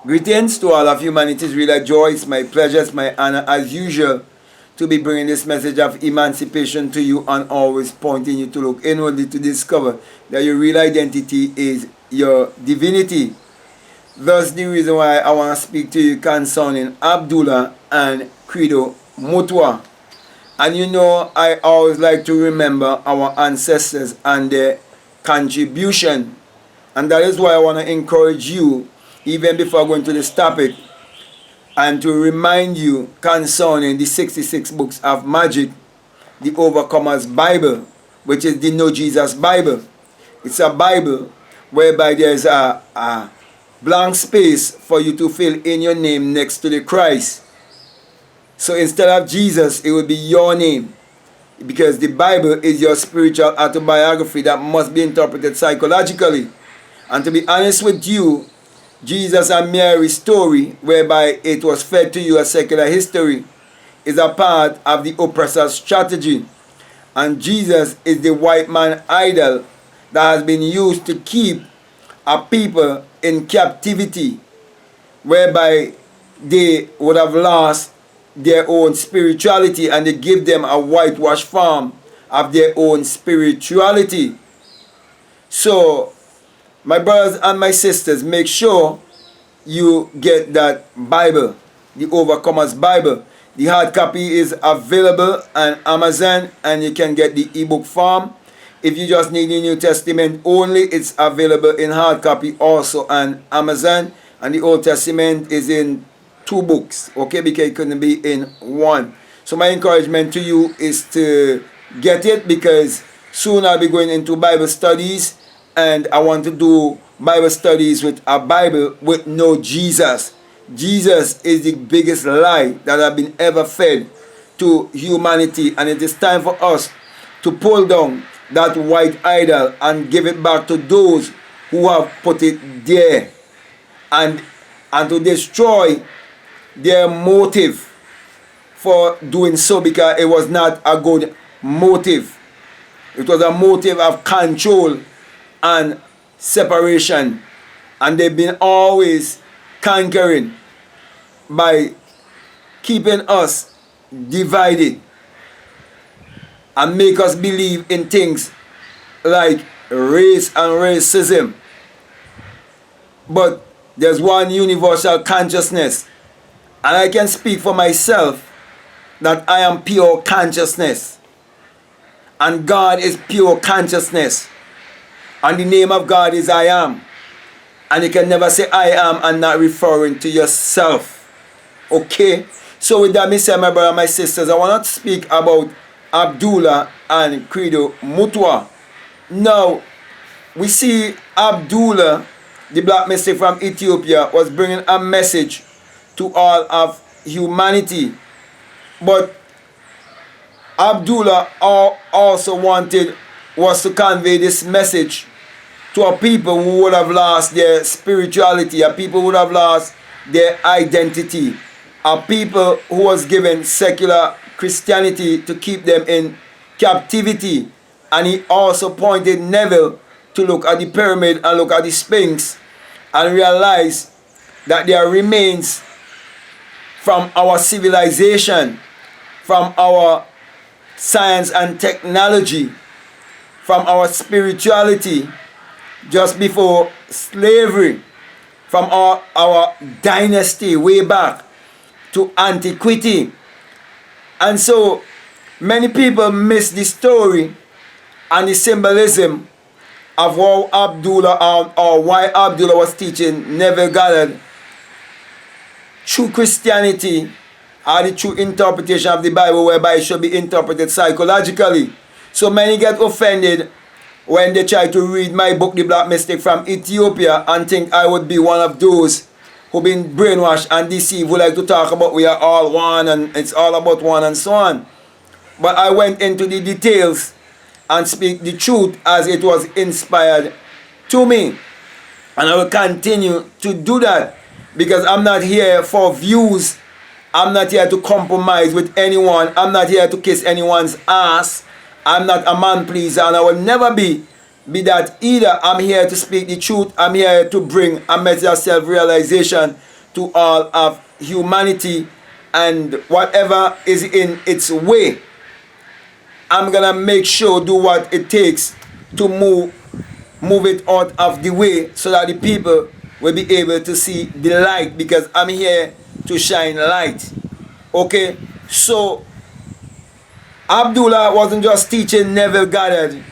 Greetings to all of humanity. It's really a joy. It's my pleasure. It's my honor, as usual, to be bringing this message of emancipation to you and always pointing you to look inwardly to discover that your real identity is your divinity. Thus, the reason why I want to speak to you concerning Abdullah and Credo Mutwa. And you know, I always like to remember our ancestors and their contribution. And that is why I want to encourage you, even before going to this topic, and to remind you concerning the 66 books of magic, the Overcomer's Bible, which is the No Jesus Bible. It's a Bible whereby there's a blank space for you to fill in your name next to the Christ. So instead of Jesus, it will be your name, because the Bible is your spiritual autobiography that must be interpreted psychologically. And to be honest with you, Jesus and Mary's story, whereby it was fed to you as secular history, is a part of the oppressor's strategy. And Jesus is the white man idol that has been used to keep a people in captivity, whereby they would have lost their own spirituality, and they give them a whitewashed form of their own spirituality. So, my brothers and my sisters, make sure you get that Bible, the Overcomer's Bible. The hard copy is available on Amazon, and you can get the ebook form. If you just need the New Testament only, it's available in hard copy also on Amazon. And the Old Testament is in 2 books, okay, because it couldn't be in 1. So my encouragement to you is to get it, because soon I'll be going into Bible studies, and I want to do Bible studies with a Bible with no Jesus. Jesus is the biggest lie that has been ever fed to humanity, and it is time for us to pull down that white idol and give it back to those who have put it there, and to destroy their motive for doing so, because it was not a good motive. It was a motive of control and separation, and they've been always conquering by keeping us divided and make us believe in things like race and racism. But there's one universal consciousness, and I can speak for myself that I am pure consciousness, and God is pure consciousness. And the name of God is I am. And you can never say I am and not referring to yourself. Okay? So with that, my brother and my sisters, I want to speak about Abdullah and Credo Mutwa. Now, we see Abdullah, the black mystic from Ethiopia, was bringing a message to all of humanity. But Abdullah also was to convey this message to a people who would have lost their spirituality, a people who would have lost their identity, a people who was given secular Christianity to keep them in captivity. And he also pointed Neville to look at the pyramid and look at the Sphinx and realize that there remains from our civilization, from our science and technology, from our spirituality, just before slavery, from our dynasty way back to antiquity. And so many people miss the story and the symbolism of how Abdullah or why Abdullah was teaching Neville Goddard true Christianity, or the true interpretation of the Bible, whereby it should be interpreted psychologically. So many get offended when they try to read my book, The Black Mystic from Ethiopia, and think I would be one of those who've been brainwashed and deceived, who like to talk about we are all one and it's all about one and so on. But I went into the details and speak the truth as it was inspired to me. And I will continue to do that, because I'm not here for views. I'm not here to compromise with anyone. I'm not here to kiss anyone's ass. I'm not a man pleaser, and I will never be be that either I'm here to speak the truth, I'm here to bring a message of self-realization to all of humanity, and whatever is in its way, I'm gonna make sure do what it takes to move it out of the way so that the people will be able to see the light, because I'm here to shine light. Okay, so Abdullah wasn't just teaching Neville Goddard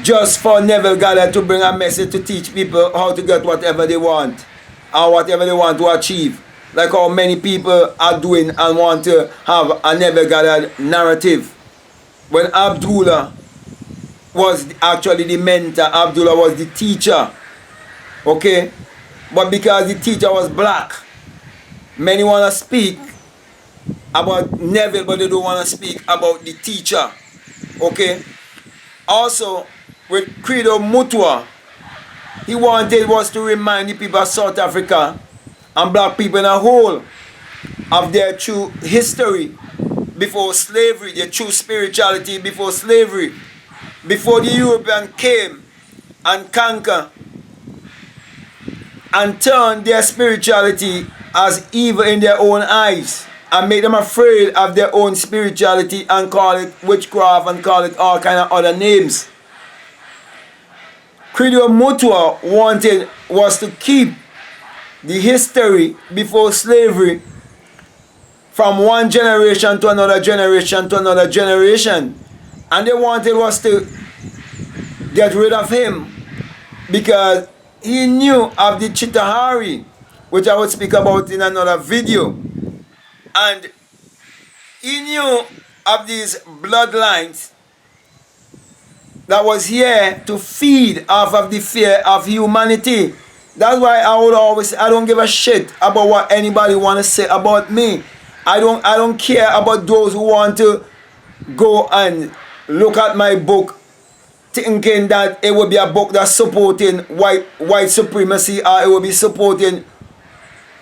just for Neville Goddard to bring a message to teach people how to get whatever they want or whatever they want to achieve, like how many people are doing and want to have a Neville Goddard narrative, when Abdullah was actually the mentor, Abdullah was the teacher. Okay, but because the teacher was black, many want to speak about Neville, but they don't want to speak about the teacher. Okay, also with Credo Mutwa, he wanted was to remind the people of South Africa and black people in a whole of their true history before slavery, their true spirituality before slavery, before the European came and conquered and turned their spirituality as evil in their own eyes and made them afraid of their own spirituality and call it witchcraft and call it all kind of other names. Credo Mutwa wanted was to keep the history before slavery from one generation to another generation to another generation, and they wanted was to get rid of him because he knew of the Chitahari, which I will speak about in another video, and he knew of these bloodlines that was here to feed off of the fear of humanity. That's why I don't give a shit about what anybody want to say about me. I don't care about those who want to go and look at my book thinking that it will be a book that's supporting white supremacy, or it will be supporting,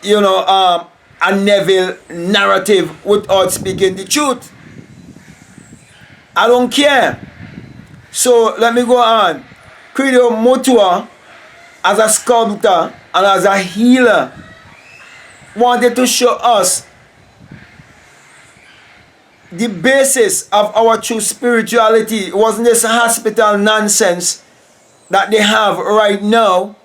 a Neville narrative without speaking the truth. I don't care. So let me go on. Credo Mutwa, as a sculptor and as a healer, wanted to show us the basis of our true spirituality. It wasn't this hospital nonsense that they have right now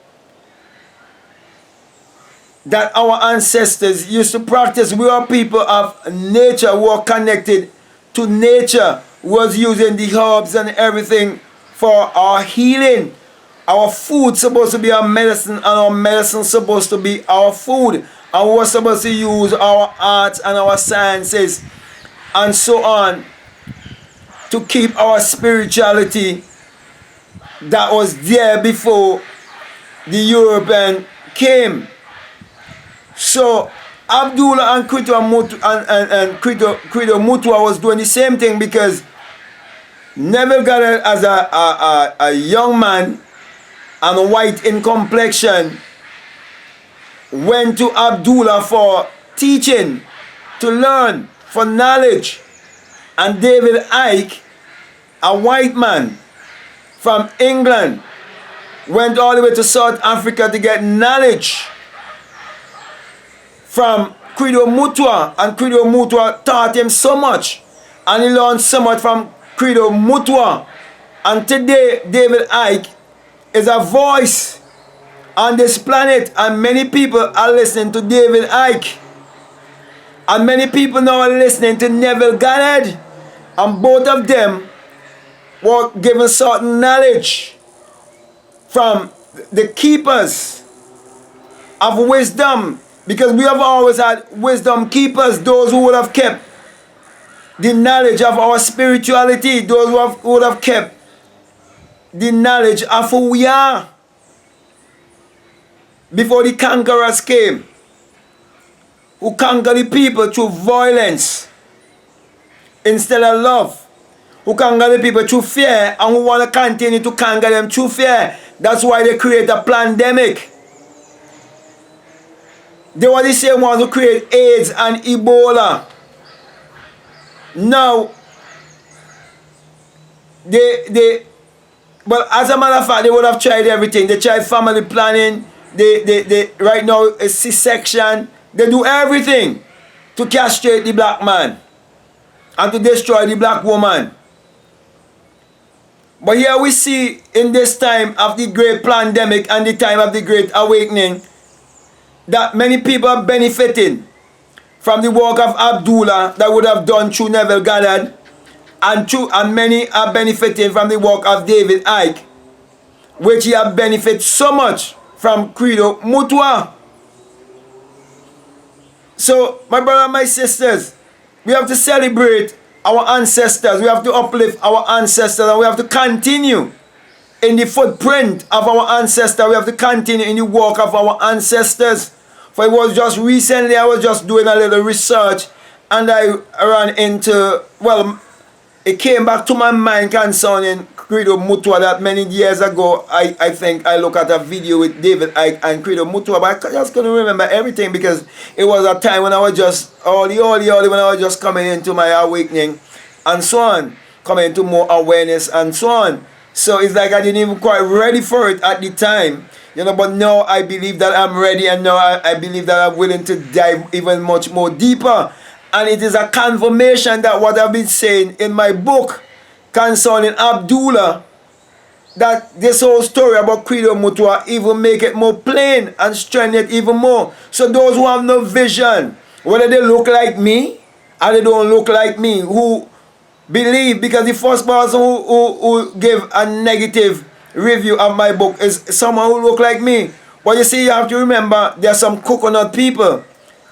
that our ancestors used to practice. We are people of nature who are connected to nature, who was using the herbs and everything for our healing. Our food supposed to be our medicine, and our medicine supposed to be our food, and we're supposed to use our arts and our sciences and so on to keep our spirituality that was there before the European came. So Abdullah and Credo Mutwa was doing the same thing, because Neville Goddard, as a young man and white in complexion, went to Abdullah for teaching, to learn, for knowledge. And David Icke, a white man from England, went all the way to South Africa to get knowledge from Credo Mutwa, and Credo Mutwa taught him so much, and he learned so much from Credo Mutwa. And today David Icke is a voice on this planet, and many people are listening to David Icke, and many people now are listening to Neville Goddard, and both of them were given certain knowledge from the keepers of wisdom, because we have always had wisdom keepers, those who would have kept the knowledge of our spirituality, those who would have kept the knowledge of who we are before the conquerors came, who conquered the people through violence instead of love, who conquer the people through fear, and who want to continue to conquer them through fear. That's why they create a pandemic. They were the same ones who create AIDS and Ebola. Now, they But as a matter of fact, they would have tried everything. They tried family planning. They right now a C-section. They do everything to castrate the black man and to destroy the black woman. But here we see in this time of the great pandemic and the time of the great awakening that many people are benefiting from the work of Abdullah that would have done through Neville Goddard, and many are benefiting from the work of David Icke, which he have benefited so much from Credo Mutwa. So, my brother and my sisters, we have to celebrate our ancestors. We have to uplift our ancestors, and we have to continue in the footprint of our ancestors. We have to continue in the work of our ancestors. For it was just recently, I was just doing a little research, and I ran into, well, it came back to my mind concerning Credo Mutwa that many years ago, I think I looked at a video with David Icke and Credo Mutwa, but I just couldn't remember everything because it was a time when I was just, when I was just coming into my awakening and so on, coming into more awareness and so on. So it's like I didn't even quite ready for it at the time, you know, but now I believe that I'm ready, and now I believe that I'm willing to dive even much more deeper. And it is a confirmation that what I've been saying in my book concerning Abdullah, that this whole story about Credo Mutwa even make it more plain and strengthen it even more. So those who have no vision, whether they look like me or they don't look like me, who believe, because the first person who gave a negative review of my book is someone who look like me. But you see, you have to remember, there are some coconut people.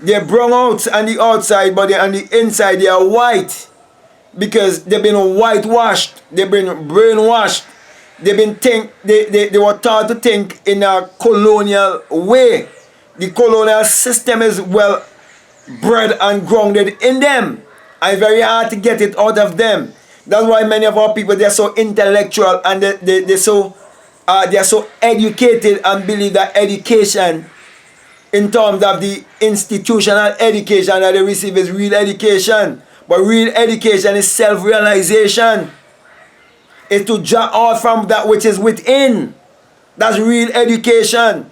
They're brown out on the outside, but on the inside they are white, because they've been whitewashed, they've been brainwashed, they've been they were taught to think in a colonial way. The colonial system is well bred and grounded in them, and it's very hard to get it out of them. That's why many of our people, they're so intellectual, and they're so educated, and believe that education, in terms of the institutional education that they receive, is real education. But real education is self-realization. It's to draw out from that which is within. That's real education.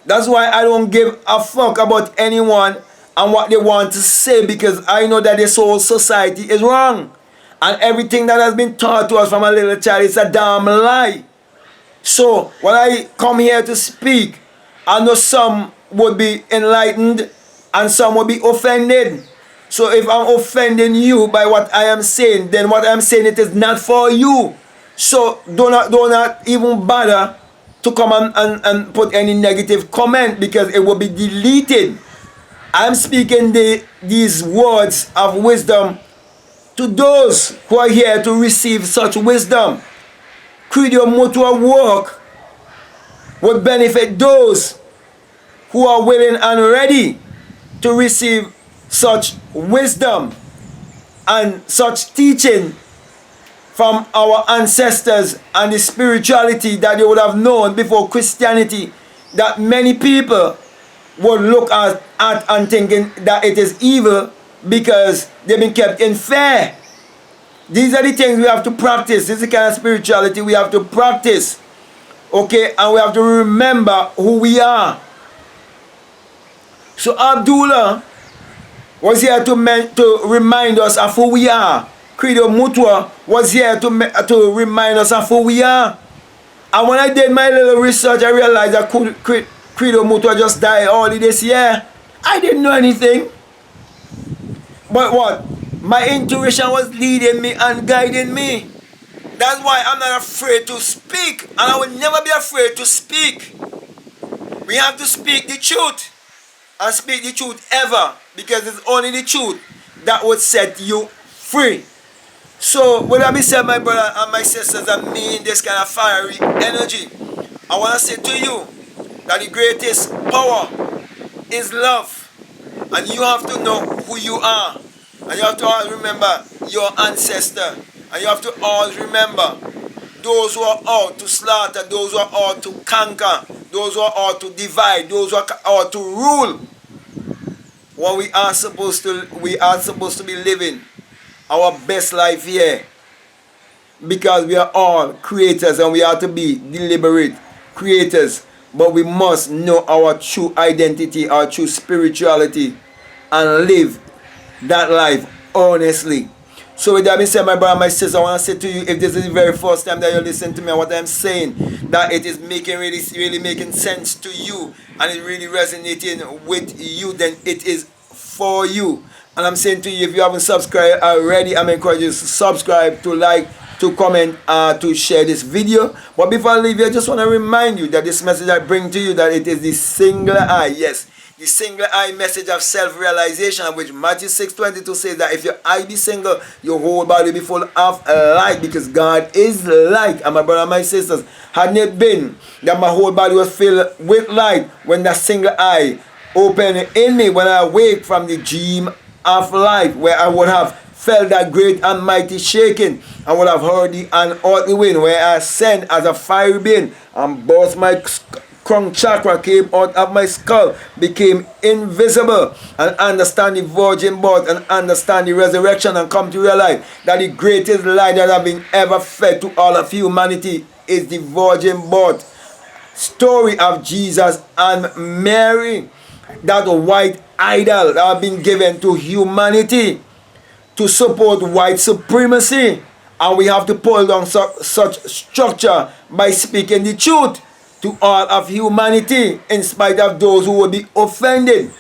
That's why I don't give a fuck about anyone and what they want to say, because I know that this whole society is wrong. And everything that has been taught to us from a little child is a damn lie. So when I come here to speak, I know some would be enlightened and some would be offended. So if I'm offending you by what I am saying, then what I'm saying, it is not for you. So do not even bother to come and put any negative comment, because it will be deleted. I'm speaking these words of wisdom to those who are here to receive such wisdom. Credo Mutwa work would benefit those who are willing and ready to receive such wisdom and such teaching from our ancestors, and the spirituality that they would have known before Christianity, that many people would look at and thinking that it is evil because they've been kept in fear. These are the things we have to practice. This is the kind of spirituality we have to practice. Okay, and we have to remember who we are. So Abdullah was here to remind us of who we are. Credo Mutwa was here to remind us of who we are. And when I did my little research, I realized that Credo Mutwa just died early this year. I didn't know anything. But what? My intuition was leading me and guiding me. That's why I'm not afraid to speak, and I will never be afraid to speak. We have to speak the truth, and speak the truth ever, because it's only the truth that would set you free. So, with that being said, my brother and my sisters, and me in this kind of fiery energy, I want to say to you that the greatest power is love. And you have to know who you are. And you have to always remember your ancestor. And you have to always remember those who are out to slaughter, those who are out to conquer, those who are out to divide, those who are out to rule. What we are supposed to be living our best life here. because we are all creators and we are to be deliberate creators, but we must know our true identity, our true spirituality, and live that life honestly. So with that being said, my brother, my sister, I want to say to you, if this is the very first time that you listen to me and what I'm saying, that it is making really making sense to you and it really resonating with you, then it is for you. And I'm saying to you, if you haven't subscribed already, I'm encouraging you to subscribe, to like, to comment, to share this video. But before I leave you, I just want to remind you that this message I bring to you, that it is the singular eye, yes, the single eye message of self-realization, which Matthew 6:22 says that if your eye be single, your whole body be full of light, because God is light. And my brother and my sisters, hadn't it been that my whole body was filled with light when that single eye opened in me, when I awake from the dream of life, where I would have felt that great and mighty shaking, I would have heard the unearthly wind, where I ascend as a fiery being and burst my crown chakra, came out of my skull, became invisible, and understand the virgin birth and understand the resurrection, and come to realize that the greatest light that have been ever fed to all of humanity is the virgin birth story of Jesus and Mary, that white idol that have been given to humanity to support white supremacy. And we have to pull down such structure by speaking the truth to all of humanity, in spite of those who will be offended,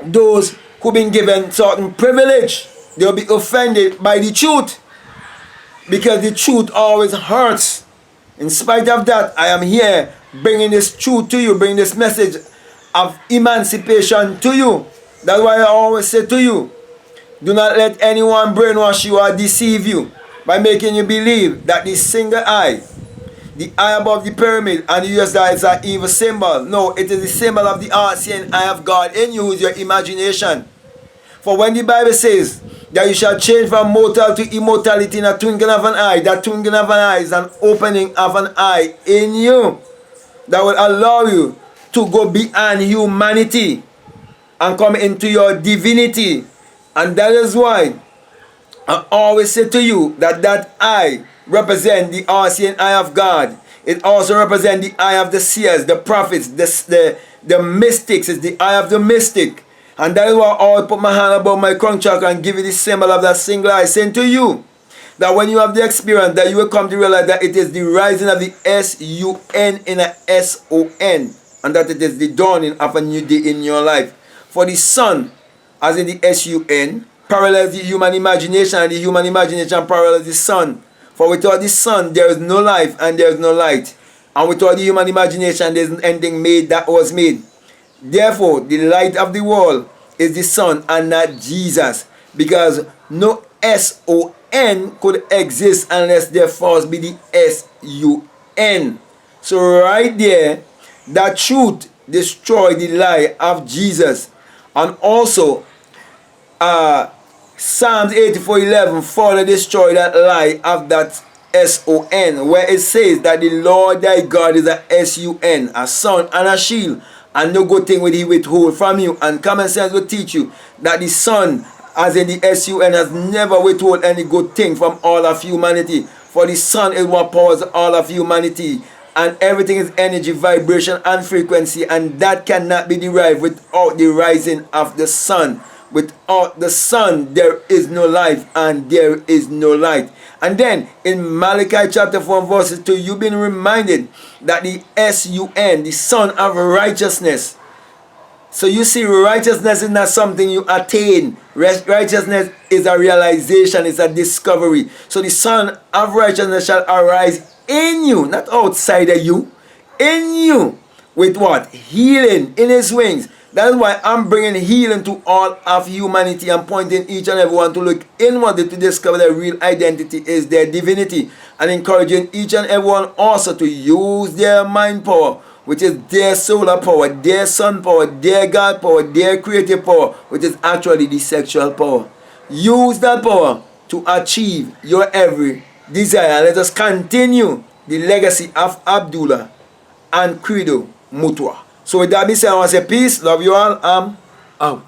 those who been given certain privilege. They'll be offended by the truth, because the truth always hurts. In spite of that, I am here bringing this truth to you, bringing this message of emancipation to you. That's why I always say to you, do not let anyone brainwash you or deceive you by making you believe that the single eye, the eye above the pyramid, and the US that is an evil symbol. No, it is the symbol of the all-seeing eye of God in you, is your imagination. For when the Bible says that you shall change from mortal to immortality in a twinkling of an eye, that twinkling of an eye is an opening of an eye in you that will allow you to go beyond humanity and come into your divinity. And that is why I always say to you that that eye represents the all-seeing eye of God. It also represents the eye of the seers, the prophets, the mystics. It's the eye of the mystic. And that is why I always put my hand above my crown chakra and give you the symbol of that single eye, saying to you that when you have the experience, that you will come to realize that it is the rising of the S-U-N in a S-O-N, and that it is the dawning of a new day in your life. For the sun, as in the S-U-N, parallels the human imagination, and the human imagination parallels the sun. For without the sun, there is no life and there is no light. And without the human imagination, there isn't anything made that was made. Therefore, the light of the world is the sun and not Jesus. Because no S-O-N could exist unless there first be the S-U-N. So right there, that truth destroyed the lie of Jesus. And also, Psalms 84:11 further destroy that lie of that S-O-N, where it says that the Lord thy God is a S-U-N, a sun and a shield, and no good thing will he withhold from you. And common sense will teach you that the sun, as in the S-U-N, has never withhold any good thing from all of humanity. For the sun is what powers all of humanity, and everything is energy, vibration, and frequency, and that cannot be derived without the rising of the sun. Without the sun, there is no life and there is no light. And then in Malachi chapter 4 verses 2, you've been reminded that the S-U-N, the son of righteousness. So you see, righteousness is not something you attain. Righteousness is a realization, it's a discovery. So the son of righteousness shall arise in you, not outside of you, in you. With what? Healing in his wings. That's why I'm bringing healing to all of humanity and pointing each and everyone to look inwardly to discover their real identity is their divinity, and encouraging each and everyone also to use their mind power, which is their solar power, their sun power, their God power, their creative power, which is actually the sexual power. Use that power to achieve your every desire. Let us continue the legacy of Abdullah and Credo Mutwa. So with that being said, I want to say peace, love you all, out.